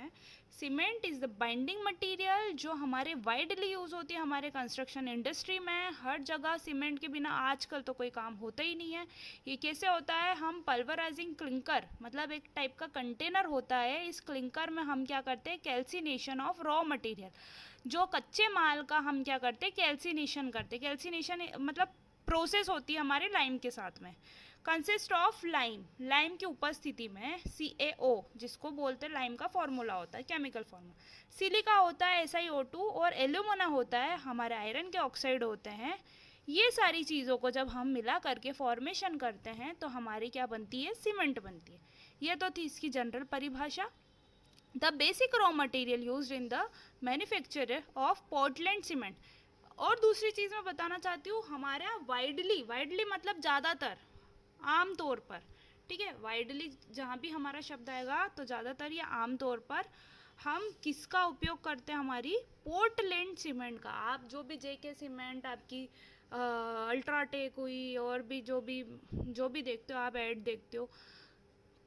हैं। Cement is the binding material जो हमारे वाइडली यूज़ होती है हमारे कंस्ट्रक्शन इंडस्ट्री में। हर जगह सीमेंट के बिना आजकल तो कोई काम होता ही नहीं है। ये कैसे होता है, हम पल्वराइजिंग क्लिंकर मतलब एक टाइप का कंटेनर होता है, इस क्लिंकर में हम क्या करते हैं, कैल्सिनेशन ऑफ रॉ मटेरियल, जो कच्चे माल का हम क्या करते हैं, कैल्सिनेशन करते हैं। कैल्सिनेशन मतलब प्रोसेस होती है हमारे लाइम के साथ में। कंसिस्ट ऑफ लाइम, लाइम की उपस्थिति में CaO जिसको बोलते हैं लाइम का फॉर्मूला होता है, केमिकल फॉर्मूला। सिलिका होता है SiO2 और एल्यूमिना होता है हमारे आयरन के ऑक्साइड होते हैं। ये सारी चीज़ों को जब हम मिला करके फॉर्मेशन करते हैं तो हमारी क्या बनती है, सीमेंट बनती है। ये तो थी इसकी जनरल परिभाषा। The basic raw material used in the manufacture of Portland cement. और दूसरी चीज़ मैं बताना चाहती हूँ, हमारे यहाँ वाइडली मतलब ज़्यादातर, आम तौर पर, ठीक है, वाइडली जहाँ भी हमारा शब्द आएगा तो ज़्यादातर या आम तौर पर हम किसका उपयोग करते हैं, हमारी पोर्टलैंड सीमेंट का। आप जो भी JK सीमेंट, आपकी अल्ट्राटेक हुई, और भी जो भी देखते हो आप, ऐड देखते हो,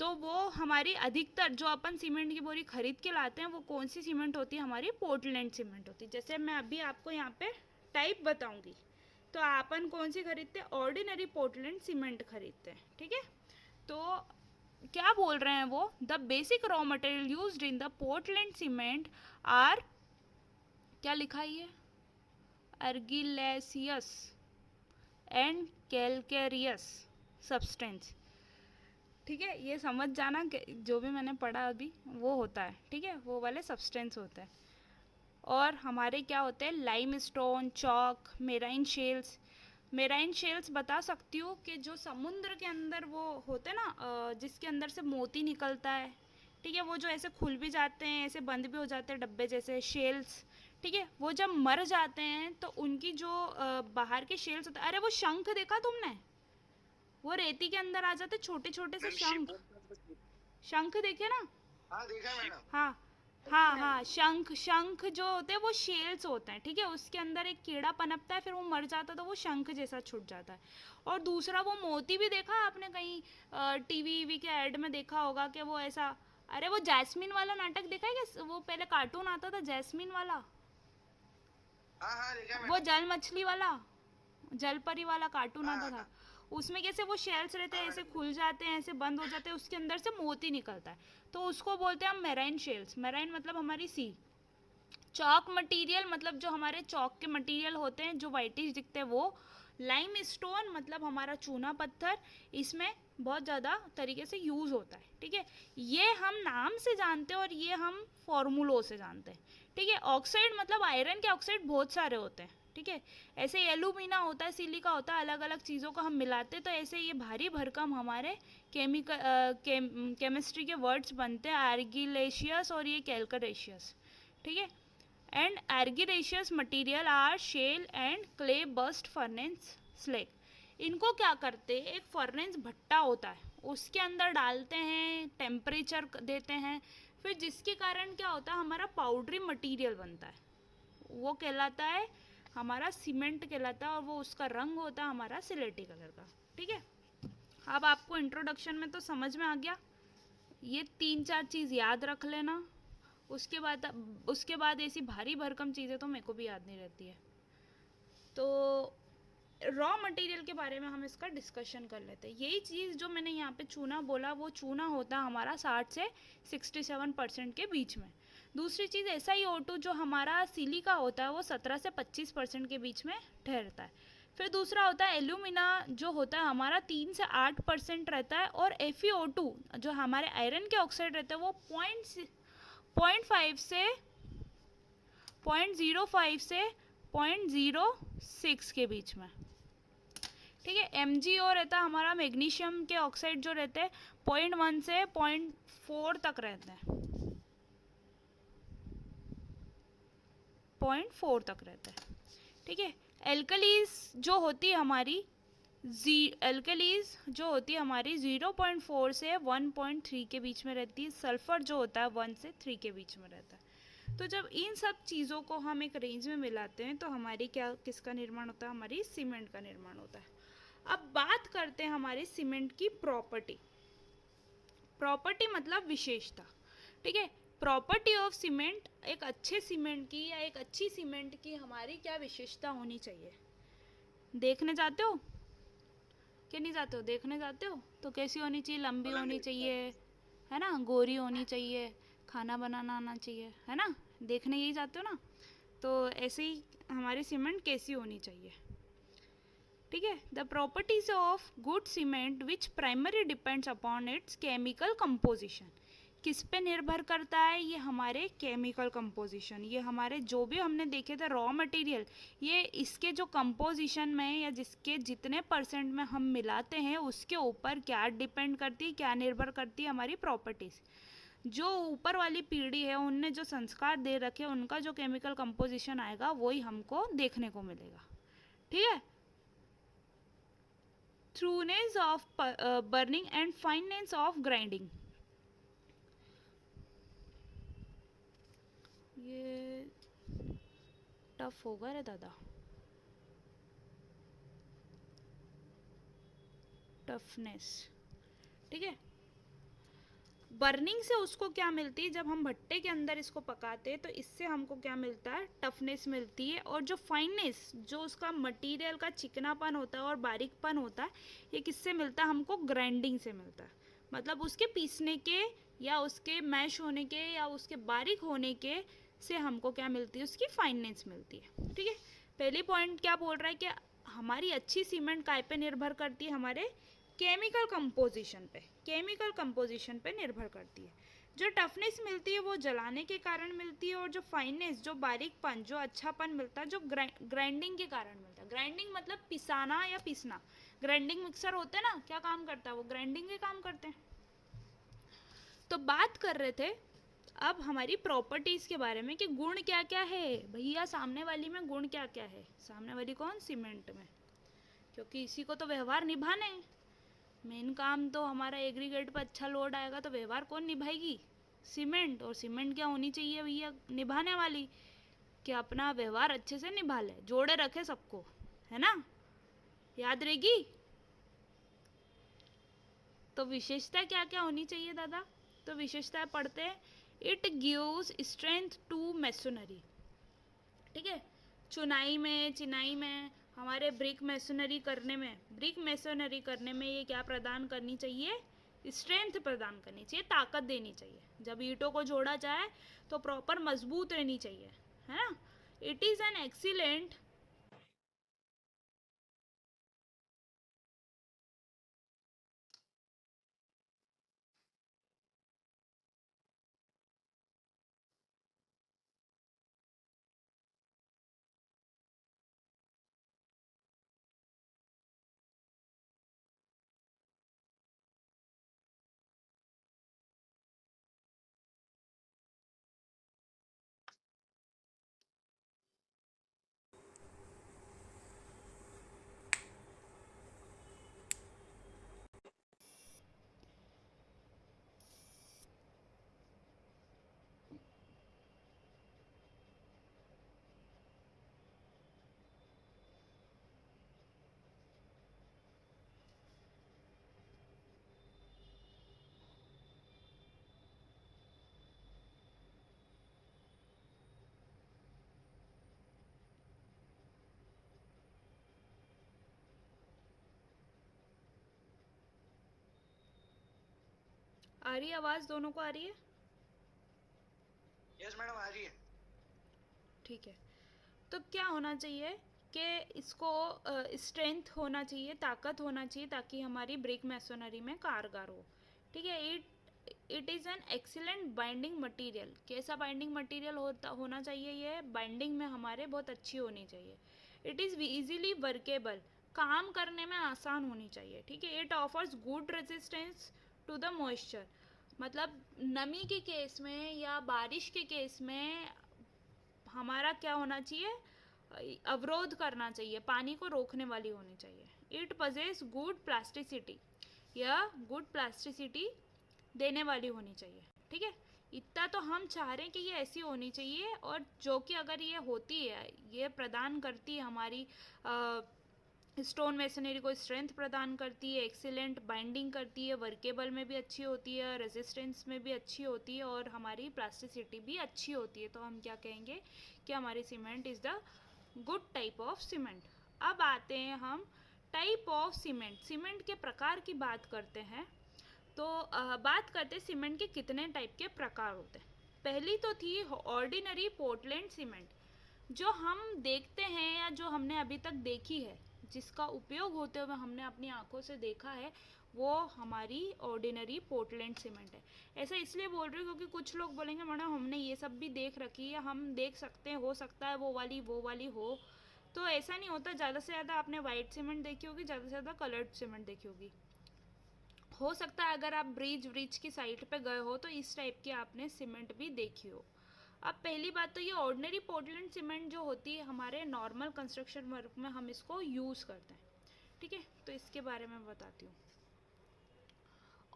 तो वो हमारी अधिकतर जो अपन सीमेंट की बोरी खरीद के लाते हैं वो कौन सी सीमेंट होती है, हमारी पोर्टलैंड सीमेंट होती है। जैसे मैं अभी आपको यहाँ पे टाइप बताऊंगी, तो अपन कौन सी खरीदते हैं, ऑर्डिनरी पोर्टलैंड सीमेंट खरीदते हैं, ठीक है। तो क्या बोल रहे हैं वो, the basic raw material used in the Portland cement are, क्या लिखा है ये, अर्गिलेसियस एंड कैलकेरियस सब्सटेंस, ठीक है। ये समझ जाना कि जो भी मैंने पढ़ा अभी वो होता है, ठीक है, वो वाले सब्सटेंस होते हैं। और हमारे क्या होते हैं, lime stone, chalk, marine shells. Marine shells बता सकती हूँ कि जो समुद्र के अंदर वो होते हैं ना, जिसके अंदर से मोती निकलता है, ठीक है, वो जो ऐसे खुल भी जाते हैं, ऐसे बंद भी हो जाते हैं डब्बे जैसे, शेल्स, ठीक है। वो जब मर जाते हैं तो उनकी जो बाहर के शेल्स होते हैं, अरे वो शंख देखा तुमने, वो रेती के अंदर आ जाते छोटे छोटे से शंख, शंख देखे ना। हाँ देखा मैडम। हाँ हाँ हाँ, शंख, शंख जो होते हैं वो शेल्स होते हैं, ठीक है। उसके अंदर एक कीड़ा पनपता है, फिर वो मर जाता है तो वो शंख जैसा छूट जाता है। और दूसरा वो मोती भी देखा आपने कहीं TV के ऐड में देखा होगा कि वो ऐसा, अरे वो जैस्मिन वाला नाटक देखा है क्या, वो पहले कार्टून आता था जैस्मिन वाला, हाँ हाँ देखा वो मैडम। जल मछली वाला, जल परी वाला कार्टून हाँ आता हाँ था। उसमें कैसे वो शेल्स रहते हैं, ऐसे खुल जाते हैं, ऐसे बंद हो जाते हैं, उसके अंदर से मोती निकलता है, तो उसको बोलते हैं हम मेराइन शेल्स। मेराइन मतलब हमारी सी। चॉक मटेरियल मतलब जो हमारे चॉक के मटेरियल होते हैं जो वाइटिश दिखते हैं वो। लाइम स्टोन मतलब हमारा चूना पत्थर, इसमें बहुत ज़्यादा तरीके से यूज़ होता है, ठीक है। ये हम नाम से जानते हैं और ये हम फॉर्मूलों से जानते हैं, ठीक है। ऑक्साइड मतलब आयरन के ऑक्साइड बहुत सारे होते हैं, ठीक है। ऐसे एलुमिना होता है, सिलिका होता है, अलग अलग चीज़ों को हम मिलाते हैं तो ऐसे ये भारी भरकम हमारे केमिस्ट्री के वर्ड्स बनते हैं, आर्गिलेशियस और ये कैलकरेशियस, ठीक है। And argillaceous material are shale and clay blast furnace slag. इनको क्या करते हैं, एक फर्नेस भट्टा होता है उसके अंदर डालते हैं, टेम्परेचर देते हैं, फिर जिसके कारण क्या होता है, हमारा पाउडरी मटेरियल बनता है, वो कहलाता है हमारा सीमेंट कहलाता है, और वो उसका रंग होता है हमारा सिलेटी कलर का, ठीक है। अब आपको इंट्रोडक्शन में तो समझ में आ गया, ये 3-4 चीज़ याद रख लेना। उसके बाद ऐसी भारी भरकम चीज़ें तो मेरे को भी याद नहीं रहती है। तो रॉ मटेरियल के बारे में हम इसका डिस्कशन कर लेते हैं। यही चीज़ जो मैंने यहाँ पे चूना बोला, वो चूना होता है हमारा 60 से 67% के बीच में। दूसरी चीज़ SiO2 जो हमारा सिलिका होता है वो 17 से 25% के बीच में ठहरता है। फिर दूसरा होता है एल्यूमिना जो होता है हमारा 3 से 8% रहता है, और FeO2 जो हमारे आयरन के ऑक्साइड रहते हैं वो 0.5 से 0.05 से 0.06 के बीच में, ठीक है। MgO रहता है हमारा मैग्नीशियम के ऑक्साइड जो रहते हैं 0.1 से 0.4 तक रहते हैं, 0.4 तक रहता है, ठीक है। एल्कलीज जो होती है हमारी एल्कलीज जो होती है हमारी 0.4 से 1.3 के बीच में रहती है। सल्फर जो होता है 1 से 3 के बीच में रहता है। तो जब इन सब चीज़ों को हम एक रेंज में मिलाते हैं तो हमारी किसका निर्माण होता है, हमारी सीमेंट का निर्माण होता है। अब बात करते हैं हमारी सीमेंट की प्रॉपर्टी। प्रॉपर्टी मतलब विशेषता, ठीक है। प्रॉपर्टी ऑफ सीमेंट, एक अच्छे सीमेंट की या एक अच्छी सीमेंट की हमारी क्या विशेषता होनी चाहिए? देखने जाते हो कि नहीं जाते हो? देखने जाते हो तो कैसी होनी चाहिए? लंबी होनी चाहिए, है ना, गोरी होनी चाहिए, खाना बनाना आना चाहिए, है ना, देखने यही जाते हो ना? तो ऐसे ही हमारी सीमेंट कैसी होनी चाहिए, ठीक है? The properties of good cement which primary depends upon its chemical composition, किस पे निर्भर करता है? ये हमारे केमिकल कंपोजिशन, ये हमारे जो भी हमने देखे थे रॉ मटेरियल, ये इसके जो कंपोजिशन में या जिसके जितने परसेंट में हम मिलाते हैं उसके ऊपर क्या डिपेंड करती है, क्या निर्भर करती है? हमारी प्रॉपर्टीज़। जो ऊपर वाली पीढ़ी है उनने जो संस्कार दे रखे उनका जो केमिकल कंपोजिशन आएगा वही हमको देखने को मिलेगा, ठीक है? Thoroughness of burning and fineness of grinding, ये टफ होगा रे दादा, टफनेस, ठीक है? बर्निंग से उसको क्या मिलती है? जब हम भट्टे के अंदर इसको पकाते हैं तो इससे हमको क्या मिलता है? टफनेस मिलती है। और जो फाइननेस, जो उसका मटेरियल का चिकनापन होता है और बारीकपन होता है, ये किससे मिलता है? हमको ग्राइंडिंग से मिलता है। मतलब उसके पीसने के या उसके मैश होने के या उसके बारीक होने के से हमको क्या मिलती है? उसकी फाइननेस मिलती है, ठीक है? पहली पॉइंट क्या बोल रहा है कि हमारी अच्छी सीमेंट काय पे निर्भर करती है? हमारे केमिकल कंपोजिशन पे, केमिकल कंपोजिशन पे निर्भर करती है। जो टफनेस मिलती है वो जलाने के कारण मिलती है, और जो फाइननेस, जो बारीकपन, जो अच्छापन मिलता है, जो ग्राइंडिंग के कारण मिलता है। ग्राइंडिंग मतलब पिसाना या पीसना। ग्राइंडिंग मिक्सर होते हैं ना, क्या काम करता है? वो ग्राइंडिंग के काम करते हैं। तो बात कर रहे थे अब हमारी प्रॉपर्टीज़ के बारे में कि गुण क्या क्या है भैया, सामने वाली में गुण क्या क्या है? सामने वाली कौन? सीमेंट में, क्योंकि इसी को तो व्यवहार निभाने हैं। मेन काम तो हमारा एग्रीगेट पर अच्छा लोड आएगा तो व्यवहार कौन निभाएगी? सीमेंट। और सीमेंट क्या होनी चाहिए भैया? निभाने वाली, कि अपना व्यवहार अच्छे से निभा ले, जोड़े रखे सबको, है ना? याद रहेगी? तो विशेषता क्या क्या होनी चाहिए दादा? तो विशेषताएं पढ़ते हैं। It gives strength to masonry, ठीक है? चुनाई में, चिनाई में, हमारे ब्रिक मैसोनरी करने में, ब्रिक मैसोनरी करने में ये क्या प्रदान करनी चाहिए? स्ट्रेंथ प्रदान करनी चाहिए, ताकत देनी चाहिए। जब ईंटों को जोड़ा जाए तो प्रॉपर मजबूत रहनी चाहिए, है ना? इट इज़ एन एक्सीलेंट, आ रही है आवाज़? दोनों को आ रही है? यस मैडम, आ रही है। ठीक है। तो क्या होना चाहिए कि इसको स्ट्रेंथ होना चाहिए, ताकत होना चाहिए, ताकि हमारी ब्रिक मैसोनरी में कारगर हो, ठीक है? It is an excellent binding material. कैसा बाइंडिंग मटेरियल होना चाहिए? ये बाइंडिंग में हमारे बहुत अच्छी होनी चाहिए। इट इज़ इजीली वर्केबल, काम करने में आसान होनी चाहिए, ठीक है? It offers good resistance to the moisture, मतलब नमी के केस में या बारिश के केस में हमारा क्या होना चाहिए? अवरोध करना चाहिए, पानी को रोकने वाली होनी चाहिए। इट पजेस गुड प्लास्टिसिटी, यह गुड प्लास्टिसिटी देने वाली होनी चाहिए, ठीक है? इतना तो हम चाह रहे हैं कि ये ऐसी होनी चाहिए, और जो कि अगर ये होती है, ये प्रदान करती है हमारी स्टोन मेसनरी को स्ट्रेंथ प्रदान करती है, एक्सीलेंट बाइंडिंग करती है, वर्केबल में भी अच्छी होती है, रेजिस्टेंस में भी अच्छी होती है और हमारी प्लास्टिसिटी भी अच्छी होती है। तो हम क्या कहेंगे कि हमारी cement is the good type of cement. अब आते हैं हम टाइप ऑफ सीमेंट, सीमेंट के प्रकार की बात करते हैं। तो बात करते हैं सीमेंट के कितने टाइप के प्रकार होते हैं। पहली तो थी ऑर्डिनरी पोर्टलैंड सीमेंट, जो हम देखते हैं या जो हमने अभी तक देखी है, जिसका उपयोग होते हुए हमने अपनी आंखों से देखा है, वो हमारी ऑर्डिनरी पोर्टलैंड सीमेंट है। ऐसा इसलिए बोल रही हूँ क्योंकि कुछ लोग बोलेंगे मैडम हमने ये सब भी देख रखी है, हम देख सकते हैं, हो सकता है वो वाली हो। तो ऐसा नहीं होता। ज़्यादा से ज़्यादा आपने वाइट सीमेंट देखी होगी, ज़्यादा से ज़्यादा कलर्ड सीमेंट देखी होगी। हो सकता है अगर आप ब्रिज की साइड पे गए हो तो इस टाइप की आपने सीमेंट भी देखी हो। अब पहली बात तो ये ऑर्डिनरी पोर्टलैंड सीमेंट जो होती है हमारे नॉर्मल कंस्ट्रक्शन वर्क में हम इसको यूज़ करते हैं, ठीक है। तो इसके बारे में बताती हूँ।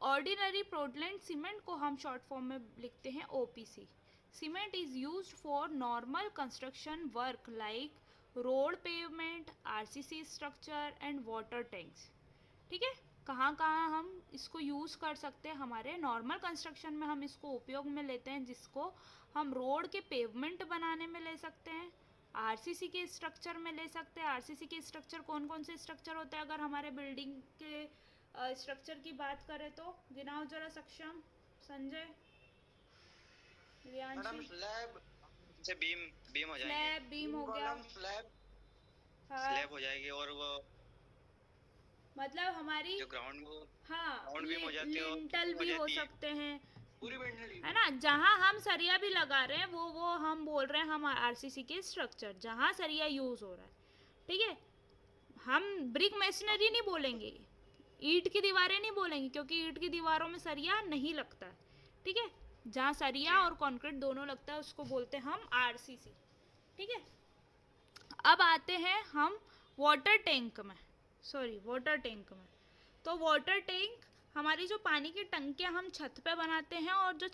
ऑर्डिनरी पोर्टलैंड सीमेंट को हम शॉर्ट फॉर्म में लिखते हैं OPC. Cement is used for normal construction work like road pavement, RCC structure and water tanks, ठीक है। कहाँ कहाँ हम इसको यूज़ कर सकते हैं, हमारे नॉर्मल कंस्ट्रक्शन में हम इसको उपयोग में लेते हैं, जिसको हम रोड के पेवमेंट बनाने में ले सकते हैं, आरसीसी के स्ट्रक्चर में ले सकते हैं। आरसीसी के स्ट्रक्चर कौन कौन से स्ट्रक्चर होते हैं अगर हमारे बिल्डिंग के स्ट्रक्चर की बात करें तो? गिनाओ जरा सक्षम, संजय, मैडम रियांशी। स्लैब, से बीम बीम हो जाएंगे, स्लैब, बीम हो गया, कॉलम, स्लैब, हाँ, स्लैब हो जाएगी, और वो मतलब हमारी, जो ग्राउंड वो हाँ, ग्राउंड बीम हो जाती है, लिंटल हो भी हो जाती है। सकते हैं, पूरी बिल्डिंग, है ना। जहाँ हम सरिया भी लगा रहे हैं वो हम बोल रहे हैं हम आरसीसी के स्ट्रक्चर, जहाँ सरिया यूज़ हो रहा है, ठीक है। हम ब्रिक मेसनरी नहीं बोलेंगे, ईंट की दीवारें नहीं बोलेंगे, क्योंकि ईंट की दीवारों में सरिया नहीं लगता है, ठीक है। जहाँ सरिया और कंक्रीट दोनों लगता है उसको बोलते हैं हम आरसीसी, ठीक है। अब आते हैं हम वाटर टैंक में, तो वाटर टैंक हमारी जो पानी की टंकियाँ हम छत पे बनाते हैं और जो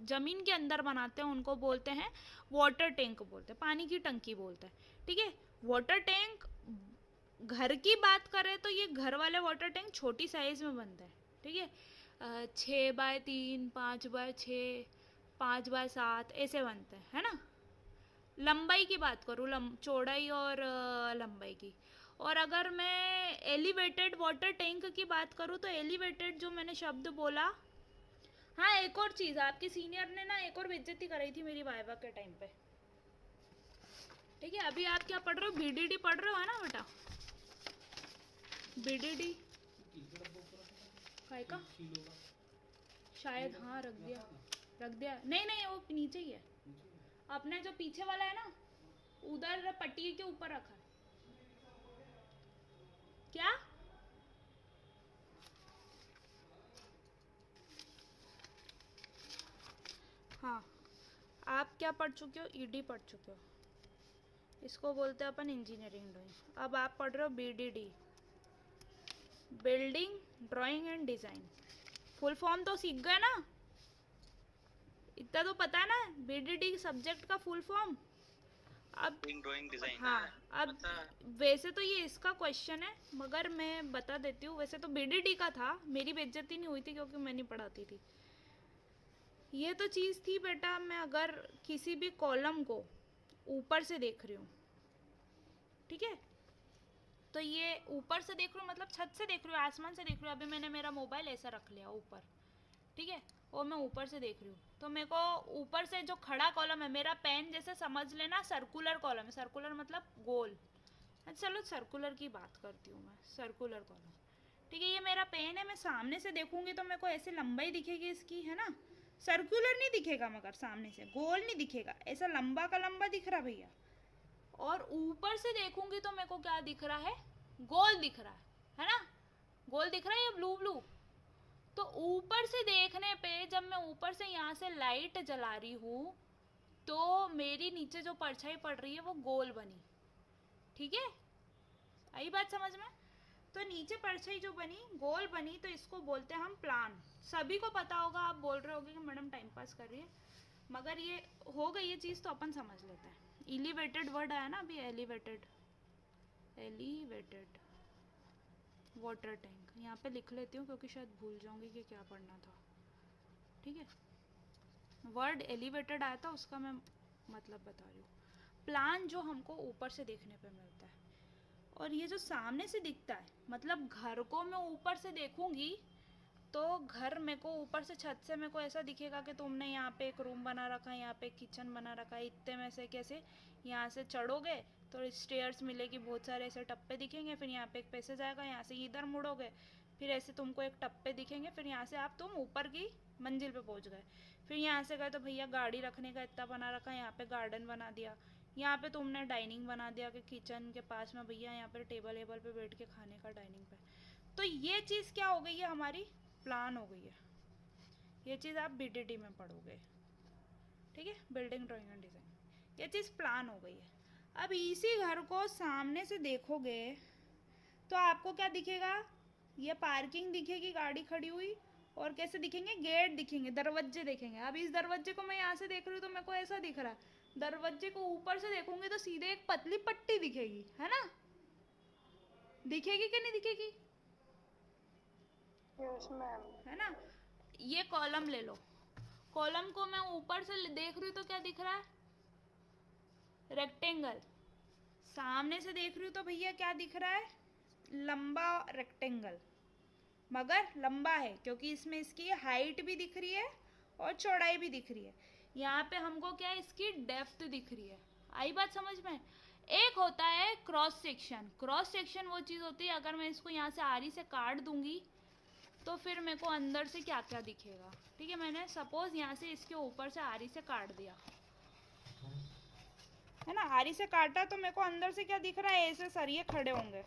ज़मीन के अंदर बनाते हैं उनको बोलते हैं वाटर टैंक, बोलते हैं पानी की टंकी बोलते हैं, ठीक है। वाटर टैंक, घर की बात करें तो ये घर वाले वाटर टैंक छोटी साइज़ में बनते हैं, ठीक है। 6x3, 5x6, 5x7 ऐसे बनते हैं, है ना। लंबाई की बात करूँ, चौड़ाई और लंबाई की। और अगर मैं एलिवेटेड वाटर टैंक की बात करूँ तो एलिवेटेड जो मैंने शब्द बोला, हाँ, एक और चीज़, आपके सीनियर ने ना एक और बेइज्जती कराई थी मेरी वाइवा के टाइम पे, ठीक है। अभी आप क्या पढ़ रहे हो, बीडीडी पढ़ रहे हो, है ना बेटा? बीडीडी काय का शायद, हाँ, रख दिया, नहीं वो नीचे ही है, अपने जो पीछे वाला है ना उधर पट्टी के ऊपर रखा है। क्या? हाँ, आप क्या पढ़ चुके हो? ईडी पढ़ चुके हो, इसको बोलते हैं अपन इंजीनियरिंग ड्राइंग। अब आप पढ़ रहे हो VDD, building drawing and design. Full form तो सीख गए ना, इतना तो पता है ना बीडीडी सब्जेक्ट का फुल फॉर्म। अब ड्राइंग डिजाइन, हाँ, अब वैसे तो ये इसका क्वेश्चन है मगर मैं बता देती हूँ। वैसे तो बीडीडी का था, मेरी बेइज्जती नहीं हुई थी क्योंकि मैं नहीं पढ़ाती थी। ये तो चीज़ थी बेटा, मैं अगर किसी भी कॉलम को ऊपर से देख रही हूँ, ठीक है, तो ये ऊपर से देख रही हूँ मतलब छत से देख रही हूँ, आसमान से देख रही हूँ। अभी मैंने मेरा मोबाइल ऐसा रख लिया ऊपर, ठीक है, और मैं ऊपर से देख रही हूँ, तो मेरे को ऊपर से जो खड़ा कॉलम है, मेरा पेन जैसे समझ लेना सर्कुलर कॉलम है, सर्कुलर मतलब गोल। चलो सर्कुलर की बात करती हूँ मैं, सर्कुलर कॉलम, ठीक है। ये मेरा पेन है, मैं सामने से देखूंगी तो मेरे को ऐसे लंबाई दिखेगी इसकी, है ना। सर्कुलर नहीं दिखेगा मगर सामने से गोल नहीं दिखेगा, ऐसा लंबा का लंबा दिख रहा भैया। और ऊपर से देखूंगी तो मेरे को क्या दिख रहा है, गोल दिख रहा है ना, गोल दिख रहा है ये ब्लू ब्लू। तो ऊपर से देखने पे जब मैं ऊपर से यहाँ से लाइट जला रही हूँ तो मेरी नीचे जो परछाई पड़ रही है वो गोल बनी, ठीक है, आई बात समझ में। तो नीचे परछाई जो बनी गोल बनी, तो इसको बोलते हैं हम प्लान। सभी को पता होगा, आप बोल रहे होगे कि मैडम टाइम पास कर रही है, मगर ये हो गई ये चीज़ तो अपन समझ लेते हैं। एलिवेटेड वर्ड आया ना अभी, एलिवेटेड, एलिवेटेड वाटर टैंक, यहाँ पे लिख लेती हूँ क्योंकि शायद भूल जाऊंगी कि क्या पढ़ना था। ठीक है, वर्ड एलिवेटेड आया था, उसका मैं मतलब बता रही हूँ। प्लान जो हमको ऊपर से देखने पे मिलता है, और ये जो सामने से दिखता है, मतलब घर को मैं ऊपर से देखूंगी तो घर मेरे को ऊपर से छत से मेरे को ऐसा दिखेगा कि तुमने यहाँ पे एक रूम बना रखा है, यहाँ पे एक किचन बना रखा है, इतने में से कैसे यहाँ से चढ़ोगे तो स्टेयर्स मिलेगी, बहुत सारे ऐसे टप्पे दिखेंगे, फिर यहाँ पे एक पैसेज आएगा, यहाँ से इधर मुड़ोगे, फिर ऐसे तुमको एक टप्पे दिखेंगे, फिर यहाँ से आप तुम ऊपर की मंजिल पे पहुँच गए। फिर यहाँ से गए तो भैया गाड़ी रखने का इतना बना रखा है, यहाँ पे गार्डन बना दिया, यहाँ पे तुमने डाइनिंग बना दिया कि किचन के पास में भैया यहाँ पे टेबल वेबल पे बैठ के खाने का डाइनिंग पे। तो ये चीज़ क्या हो गई है, हमारी प्लान हो गई है। ये चीज़ आप बीटीटी में पढ़ोगे, ठीक है, बिल्डिंग ड्राइंग एंड डिज़ाइन। ये चीज़ प्लान हो गई है। अब इसी घर को सामने से देखोगे तो आपको क्या दिखेगा, ये पार्किंग दिखेगी गाड़ी खड़ी हुई, और कैसे दिखेंगे, गेट दिखेंगे, दरवाजे दिखेंगे। अब इस दरवाजे को मैं यहाँ से देख रही हूँ तो मेरे को ऐसा दिख रहा है, दरवाजे को ऊपर से देखूंगी तो सीधे एक पतली पट्टी दिखेगी, है ना, दिखेगी कि नहीं दिखेगी, यस मैम। है ना। ये कॉलम ले लो, कॉलम को मैं ऊपर से देख रही हूँ तो क्या दिख रहा है, रेक्टेंगल। सामने से देख रही हूँ तो भैया क्या दिख रहा है, लंबा रेक्टेंगल, मगर लंबा है क्योंकि इसमें इसकी हाइट भी दिख रही है और चौड़ाई भी दिख रही है। यहाँ पे हमको क्या है, इसकी डेप्थ दिख रही है। आई बात समझ में। एक होता है क्रॉस सेक्शन। क्रॉस सेक्शन वो चीज़ होती है, अगर मैं इसको यहाँ से आरी से काट दूंगी तो फिर मेरे को अंदर से क्या क्या दिखेगा। ठीक है, मैंने सपोज यहाँ से इसके ऊपर से आरी से काट दिया, है ना, आरी से काटा तो मेरे को अंदर से क्या दिख रहा है, ऐसे सरिये खड़े होंगे,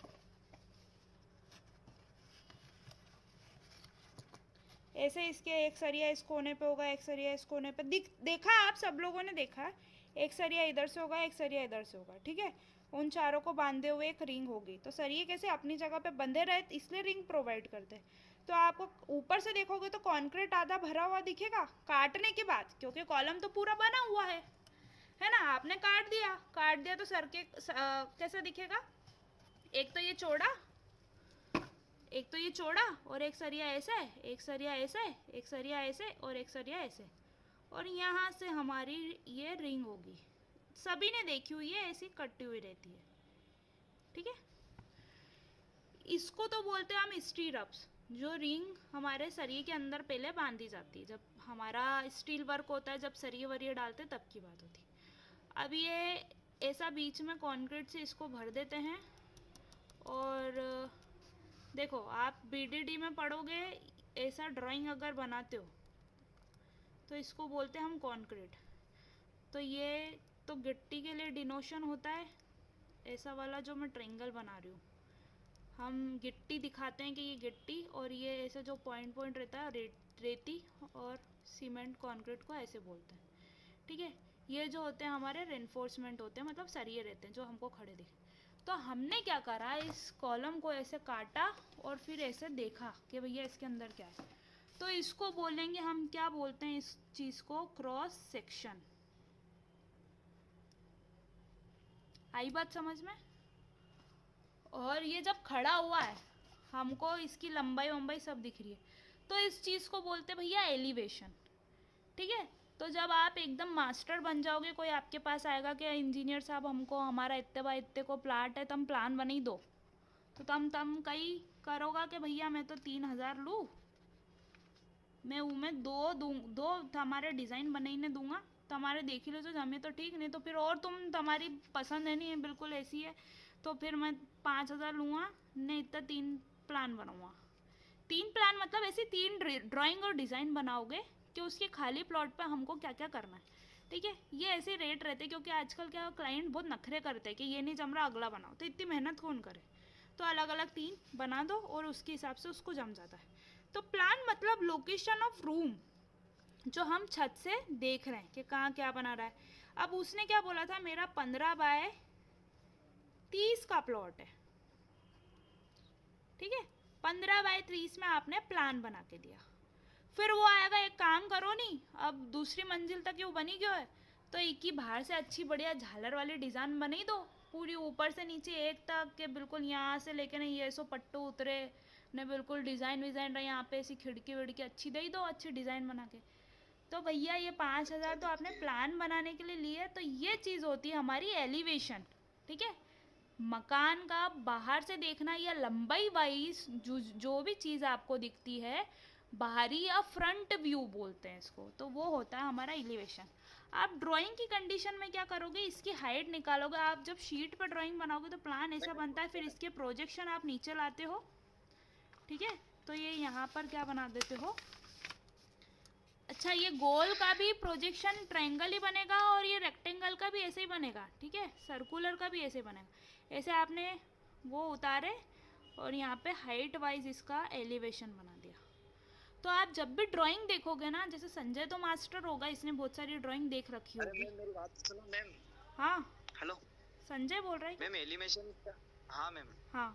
ऐसे इसके एक सरिया इस कोने पे होगा, एक सरिया इस कोने पे देखा आप सब लोगों ने देखा है, एक सरिया इधर से होगा, एक सरिया इधर से होगा। ठीक है, उन चारों को बांधे हुए एक रिंग होगी। तो सरिये कैसे अपनी जगह पे बंधे रहे, इसलिए रिंग प्रोवाइड करते हैं। तो आपको ऊपर से देखोगे तो कंक्रीट आधा भरा हुआ दिखेगा काटने के बाद, क्योंकि कॉलम तो पूरा बना हुआ है ना। आपने काट दिया तो सर के कैसा दिखेगा, एक तो ये चौड़ा और एक सरिया ऐसा है, एक सरिया ऐसा है, एक सरिया ऐसे और एक सरिया ऐसे, और यहाँ से हमारी ये रिंग होगी। सभी ने देखी हुई है, ऐसी कटी हुई रहती है। ठीक है, इसको तो बोलते हैं हम स्टीरअप्स, जो रिंग हमारे सरिये के अंदर पहले बांधी जाती है। जब हमारा स्टील वर्क होता है, जब सरिये वरिये डालते तब की बात होती है। अब ये ऐसा बीच में कंक्रीट से इसको भर देते हैं, और देखो आप बीडीडी में पढ़ोगे, ऐसा ड्राइंग अगर बनाते हो तो इसको बोलते हैं हम कंक्रीट। तो ये तो गिट्टी के लिए डिनोशन होता है, ऐसा वाला जो मैं ट्रायंगल बना रही हूँ, हम गिट्टी दिखाते हैं कि ये गिट्टी, और ये ऐसे जो पॉइंट पॉइंट रहता है रेती और सीमेंट कंक्रीट को ऐसे बोलते हैं। ठीक है, ये जो होते हैं हमारे रेनफोर्समेंट होते हैं, मतलब सरिये रहते हैं जो हमको खड़े दिखे। तो हमने क्या करा, इस कॉलम को ऐसे काटा और फिर ऐसे देखा कि भैया इसके अंदर क्या है। तो इसको बोलेंगे हम, क्या बोलते हैं इस चीज़ को, क्रॉस सेक्शन। आई बात समझ में। और ये जब खड़ा हुआ है, हमको इसकी लंबाई वंबाई सब दिख रही है, तो इस चीज़ को बोलते हैं भैया एलिवेशन। ठीक है, तो जब आप एकदम मास्टर बन जाओगे, कोई आपके पास आएगा कि इंजीनियर साहब हमको हमारा इतने बाय इतने को प्लाट है, तुम प्लान बनी दो, तो तुम कई करोगा कि भैया मैं तो 3,000 लूँ, मैं उमें दो हमारे डिज़ाइन बनाने दूंगा, तुम्हारे देख लो तो हमें तो ठीक, नहीं तो फिर और तुम्हारी पसंद है नहीं है बिल्कुल ऐसी है, तो फिर मैं 5,000 लूँगा, नहीं इतना 3 प्लान बनाऊँगा। 3 प्लान मतलब ऐसे 3 ड्राइंग और डिज़ाइन बनाओगे कि उसके खाली प्लॉट पे हमको क्या क्या करना है। ठीक है, ये ऐसे रेट रहते, क्योंकि आजकल क्या क्लाइंट बहुत नखरे करते हैं कि ये नहीं जम रहा अगला बनाओ, तो इतनी मेहनत कौन करे। तो अलग अलग 3 बना दो और उसके हिसाब से उसको जम जाता है। तो प्लान मतलब लोकेशन ऑफ रूम, जो हम छत से देख रहे हैं कि कहाँ क्या बना रहा है। अब उसने क्या बोला था, मेरा 15 बाय 30 का प्लॉट है। ठीक है, 15 बाय 30 में आपने प्लान बना के दिया। फिर वो आएगा, एक काम करो नहीं, अब दूसरी मंजिल तक वो बनी क्यों है, तो एक ही बाहर से अच्छी बढ़िया झालर वाली डिज़ाइन बना ही दो, पूरी ऊपर से नीचे एक तक के, बिल्कुल यहाँ से लेके ना ये सो पट्टू उतरे ने, बिल्कुल डिज़ाइन विज़ाइन रहे यहाँ पे, ऐसी खिड़की विड़की अच्छी दे ही दो, अच्छी डिज़ाइन बना के। तो भैया ये 5,000 तो आपने प्लान बनाने के लिए लिए, तो ये चीज़ होती है हमारी एलिवेशन, ठीक है। मकान का बाहर से देखना या लंबाई वाइज जो भी चीज़ आपको दिखती है, बाहरी या फ्रंट व्यू बोलते हैं इसको, तो वो होता है हमारा एलिवेशन। आप ड्राइंग की कंडीशन में क्या करोगे, इसकी हाइट निकालोगे। आप जब शीट पर ड्राइंग बनाओगे तो प्लान ऐसा बनता है, फिर इसके प्रोजेक्शन आप नीचे लाते हो, ठीक है। तो ये यहाँ पर क्या बना देते हो, अच्छा ये गोल का भी प्रोजेक्शन ट्रायंगल ही बनेगा और ये रेक्टेंगल का भी ऐसे ही बनेगा, ठीक है। सर्कुलर का भी ऐसे बनेगा। ऐसे आपने वो उतारे और यहाँ पे हाइट वाइज इसका एलिवेशन बना दिया। तो आप जब भी ड्राइंग देखोगे ना, जैसे संजय तो मास्टर होगा, इसने बहुत सारी ड्राइंग देख रखी अरे होगी। मैम मेरी बात सुनो मैम। हाँ हेलो संजय बोल रहा है क्या? मैम, एलिवेशन का। हाँ मैम। हाँ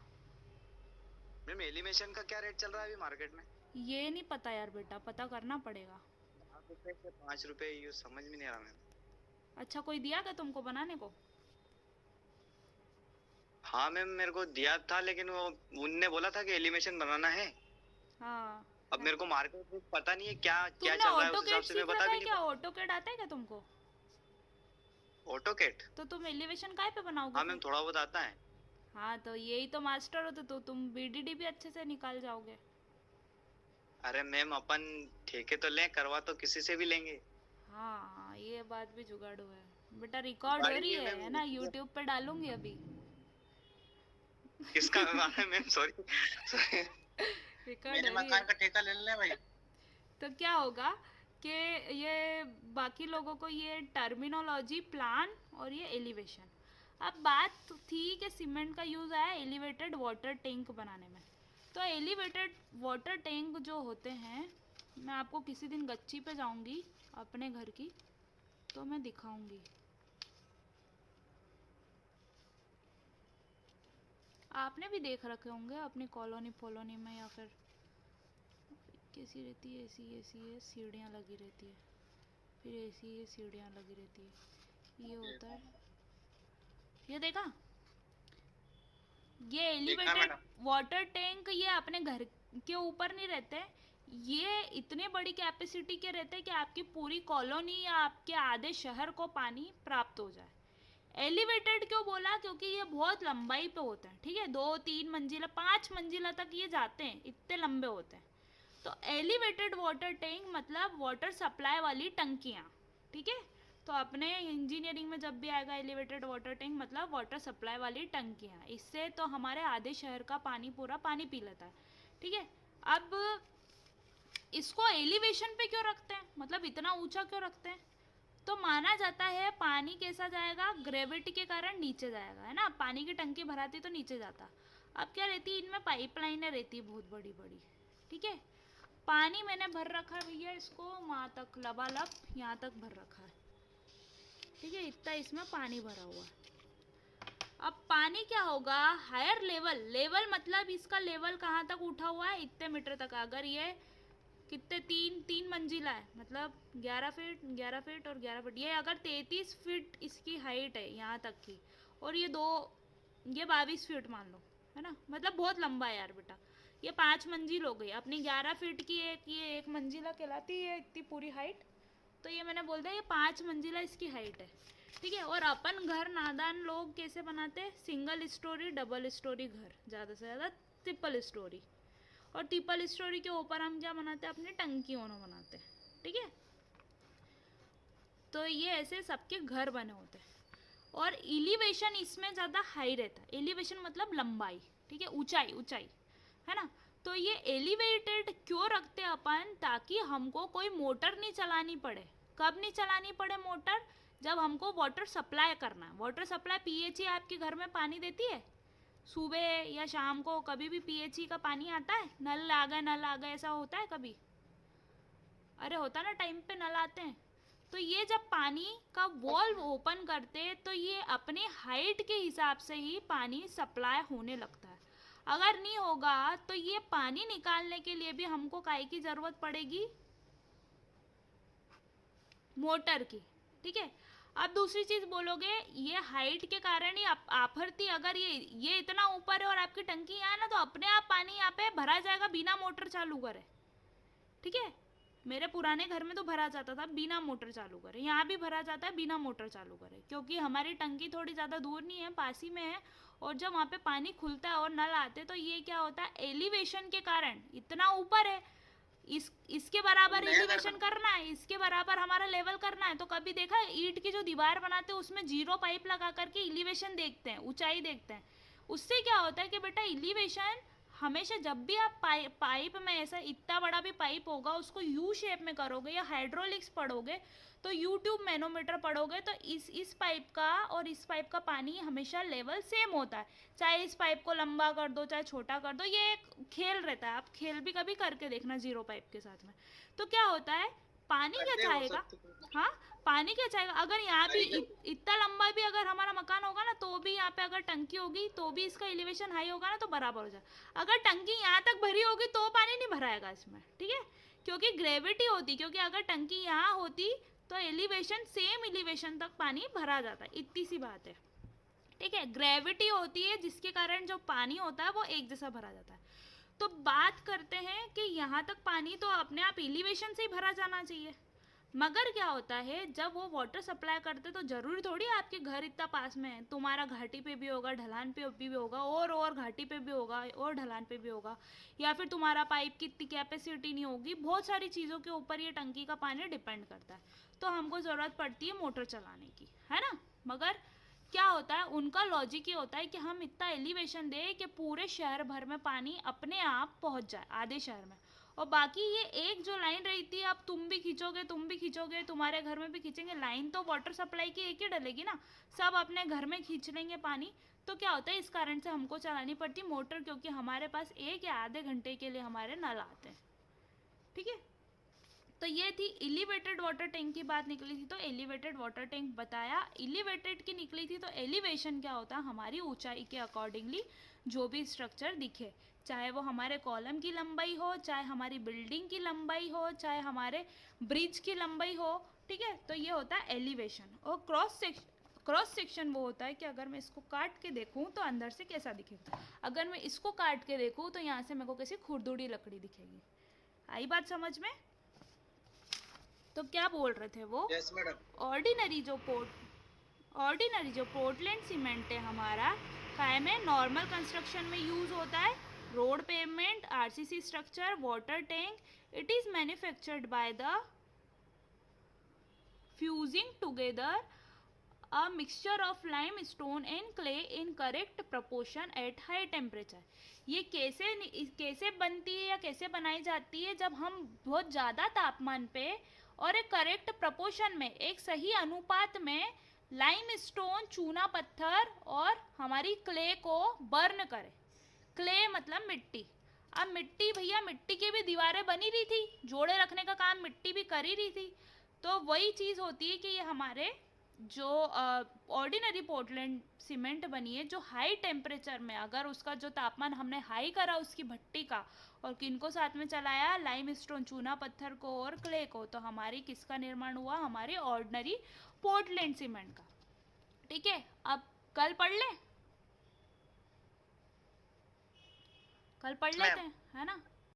मैम एलिवेशन का क्या रेट चल रहा है अभी मार्केट में? ये नहीं पता यार बेटा, पता करना पड़ेगा। 5 रुपए से 5 रुपए, ये समझ में नहीं आ रहा मैम। अच्छा कोई दिया क्या तुमको बनाने को? हाँ मैम, मेरे को दिया था, लेकिन वो उनने बोला था कि एलिवेशन बनाना है। हाँ अब मेरे को मार्केट में पता नहीं है क्या क्या तुमने चल रहा है, उस ऑटोकेड हिसाब से मैं सीख बता रखा भी है नहीं क्या? पाऊँ। ऑटोकेड आता है क्या तुमको? ऑटोकेट? तो तुम एलिवेशन काय पे बनाओगे हाँ फिर? मैम, थोड़ा बहुत आता है। हाँ तो यही तो मास्टर हो, तो तुम बीडीडी भी अच्छे से निकाल जाओगे। अरे मैम, अपन ठेके तो लें, करवा तो किसी से भी लेंगे। हाँ ये बात भी जुगाड़ू है बेटा, रिकॉर्ड हो गाड़ी रही भी है मैम। ना, यूट्यूब पे डालूंगी अभी। किसका मैम? सॉरी। रिकॉर्ड मेरे हो रही मकान है। का ठेका ले ले भाई। तो क्या होगा कि ये बाकी लोगों को ये टर्मिनोलॉजी, प्लान और ये एलिवेशन। अब बात थी कि सीमेंट का यूज़ आया एलिवेटेड वाटर टैंक बनाने में। तो एलिवेटेड वाटर टैंक जो होते हैं, मैं आपको किसी दिन गच्ची पे जाऊंगी अपने घर की, तो मैं दिखाऊंगी। आपने भी देख रखे होंगे अपनी कॉलोनी में, या फिर कैसी रहती है, ऐसी है, सीढ़ियाँ लगी रहती है, फिर ऐसी ये सीढ़ियाँ लगी रहती है, ये होता है। ये देखा, ये एलिवेटेड मैडम। वाटर टैंक, ये अपने घर के ऊपर नहीं रहते, ये इतने बड़ी कैपेसिटी के रहते हैं कि आपकी पूरी कॉलोनी या आपके आधे शहर को पानी प्राप्त हो जाए। एलिवेटेड क्यों बोला? क्योंकि ये बहुत लंबाई पे होते हैं, ठीक है, 2-3 मंजिला 5 मंजिला तक ये जाते हैं, इतने लंबे होते हैं। तो एलिवेटेड वाटर टैंक मतलब वाटर सप्लाई वाली टंकियाँ, ठीक है। तो अपने इंजीनियरिंग में जब भी आएगा एलिवेटेड वाटर टैंक मतलब वाटर सप्लाई वाली टंकियाँ, इससे तो हमारे आधे शहर का पानी पूरा पानी पी लेता है, ठीक है। अब इसको एलिवेशन पे क्यों रखते हैं, मतलब इतना ऊंचा क्यों रखते हैं? तो माना जाता है पानी कैसा जाएगा, ग्रेविटी के कारण नीचे जाएगा, है ना। पानी की टंकी भराती तो नीचे जाता। अब क्या रहती है, इनमें पाइपलाइनें रहती है बहुत बड़ी बड़ी, ठीक है। पानी मैंने भर रखा है भैया, इसको वहाँ तक लबालब यहाँ तक भर रखा है, ठीक है, इतना इसमें पानी भरा हुआ है। अब पानी क्या होगा, हायर लेवल मतलब इसका लेवल कहाँ तक उठा हुआ है, इतने मीटर तक। अगर ये कितने, तीन मंजिला है, मतलब 11 फीट और 11 फीट, ये अगर 33 फीट इसकी हाइट है यहाँ तक की, और ये 22 फीट मान लो, है ना, मतलब बहुत लंबा है यार बेटा। ये 5 मंजिल हो गई अपनी, 11 फीट की ये एक मंजिला कहलाती है इतनी पूरी हाइट। तो ये मैंने बोल दिया ये 5 मंजिला इसकी हाइट है, ठीक है। और अपन घर नादान लोग कैसे बनाते हैं, सिंगल स्टोरी डबल स्टोरी घर, ज़्यादा से ज़्यादा ट्रिपल स्टोरी, और ट्रिपल स्टोरी के ऊपर हम क्या बनाते हैं, अपनी टंकियों बनाते हैं, ठीक है। तो ये ऐसे सबके घर बने होते हैं, और एलिवेशन इसमें ज़्यादा हाई रहता है। एलिवेशन मतलब लंबाई, ठीक है, ऊंचाई, है ना। तो ये एलिवेटेड क्यों रखते हैं अपन, ताकि हमको कोई मोटर नहीं चलानी पड़े। कब नहीं चलानी पड़े मोटर, जब हमको वाटर सप्लाई करना है। वाटर सप्लाई पीएचई आपके घर में पानी देती है, सुबह या शाम को कभी भी पीएचई का पानी आता है, नल आ गए ऐसा होता है कभी? अरे होता ना, टाइम पे नल आते हैं। तो ये जब पानी का वॉल्व ओपन करते हैं तो ये अपने हाइट के हिसाब से ही पानी सप्लाई होने लगता है। अगर नहीं होगा तो ये पानी निकालने के लिए भी हमको काय की ज़रूरत पड़ेगी, मोटर की, ठीक है। अब दूसरी चीज बोलोगे, ये हाइट के कारण ही आफरती, अगर ये इतना ऊपर है और आपकी टंकी यहाँ है ना, तो अपने आप पानी यहाँ पे भरा जाएगा बिना मोटर चालू करे, ठीक है। मेरे पुराने घर में तो भरा जाता था बिना मोटर चालू करे, यहाँ भी भरा जाता है बिना मोटर चालू करे, क्योंकि हमारी टंकी थोड़ी ज़्यादा दूर नहीं है, पास ही में है। और जब वहाँ पे पानी खुलता है और नल आते, तो ये क्या होता है, एलिवेशन के कारण इतना ऊपर है, इसके बराबर एलिवेशन करना है, इसके बराबर हमारा लेवल करना है। तो कभी देखा है, ईंट की जो दीवार बनाते हैं उसमें जीरो पाइप लगा करके एलिवेशन देखते हैं, ऊंचाई देखते हैं। उससे क्या होता है कि बेटा एलिवेशन हमेशा, जब भी आप पाइप में ऐसा इतना बड़ा भी पाइप होगा उसको यू शेप में करोगे या हाइड्रोलिक्स पढ़ोगे, तो यूट्यूब मैनोमीटर पढ़ोगे, तो इस पाइप का और इस पाइप का पानी हमेशा लेवल सेम होता है। चाहे इस पाइप को लंबा कर दो चाहे छोटा कर दो, ये एक खेल रहता है, आप खेल भी कभी करके देखना जीरो पाइप के साथ में। तो क्या होता है, पानी क्या चाहेगा, हाँ पानी क्या चाहेगा, अगर यहाँ भी इतना लंबा भी अगर हमारा मकान होगा ना, तो भी यहाँ पे अगर टंकी होगी तो भी इसका एलिवेशन हाई होगा ना, तो बराबर हो जाए। अगर टंकी यहाँ तक भरी होगी तो पानी नहीं भराएगा इसमें, ठीक है, क्योंकि ग्रेविटी होती, क्योंकि अगर टंकी यहाँ होती तो एलिवेशन सेम एलिवेशन तक पानी भरा जाता है, इतनी सी बात है, ठीक है। ग्रेविटी होती है जिसके कारण जो पानी होता है वो एक जैसा भरा जाता है। तो बात करते हैं कि यहाँ तक पानी तो अपने आप एलिवेशन से ही भरा जाना चाहिए, मगर क्या होता है, जब वो वाटर सप्लाई करते तो जरूरी थोड़ी आपके घर इतना पास में है, तुम्हारा घाटी पे भी होगा, ढलान पे भी होगा, और घाटी पे भी होगा, और ढलान पे भी होगा, या फिर तुम्हारा पाइप की इतनी कैपेसिटी नहीं होगी, बहुत सारी चीज़ों के ऊपर ये टंकी का पानी डिपेंड करता है। तो हमको ज़रूरत पड़ती है मोटर चलाने की, है ना। मगर क्या होता है, उनका लॉजिक ये होता है कि हम इतना एलिवेशन दें कि पूरे शहर भर में पानी अपने आप पहुंच जाए, आधे शहर में, और बाकी ये एक जो लाइन रहती है, अब तुम भी खींचोगे, तुम्हारे घर में भी खींचेंगे, लाइन तो वाटर सप्लाई की एक ही डलेगी ना, सब अपने घर में खींच लेंगे पानी। तो क्या होता है, इस कारण से हमको चलानी पड़ती मोटर, क्योंकि हमारे पास एक या आधे घंटे के लिए हमारे नल आते हैं, ठीक है। तो ये थी एलिवेटेड वाटर टैंक की बात निकली थी, तो एलिवेटेड वाटर टैंक बताया। एलिवेटेड की निकली थी, तो एलिवेशन क्या होता है, हमारी ऊंचाई के अकॉर्डिंगली जो भी स्ट्रक्चर दिखे, चाहे वो हमारे कॉलम की लंबाई हो, चाहे हमारी बिल्डिंग की लंबाई हो, चाहे हमारे ब्रिज की लंबाई हो, ठीक है। तो ये होता है एलिवेशन। और क्रॉस सेक्शन वो होता है कि अगर मैं इसको काट के देखूं तो अंदर से कैसा दिखेगा, अगर मैं इसको काट के देखूं तो यहाँ से मेरे को कैसी खुरदुरी लकड़ी दिखेगी। आई बात समझ में। तो क्या बोल रहे थे वो, यस मैडम। ऑर्डिनरी जो पोर्टलैंड सीमेंट है हमारा, काय में नॉर्मल कंस्ट्रक्शन में यूज होता है, road pavement, RCC structure, water tank. It is manufactured by the fusing together a mixture of limestone and clay in correct proportion at high temperature। ये कैसे बनती है या कैसे बनाई जाती है, जब हम बहुत ज़्यादा तापमान पे और एक करेक्ट प्रपोर्शन में, एक सही अनुपात में लाइमस्टोन, चूना पत्थर और हमारी क्ले को बर्न करें। क्ले मतलब मिट्टी। अब मिट्टी, भैया मिट्टी की भी दीवारें बनी रही थी, जोड़े रखने का काम मिट्टी भी कर ही रही थी। तो वही चीज़ होती है कि ये हमारे जो ऑर्डिनरी पोर्टलैंड सीमेंट बनी है, जो हाई टेम्परेचर में, अगर उसका जो तापमान हमने हाई करा उसकी भट्टी का, और किनको साथ में चलाया, लाइमस्टोन, चूना पत्थर को और क्ले को, तो हमारी किसका निर्माण हुआ, हमारे ऑर्डिनरी पोर्टलैंड सीमेंट का, ठीक है। अब कल पढ़ लेते हैं, है ना।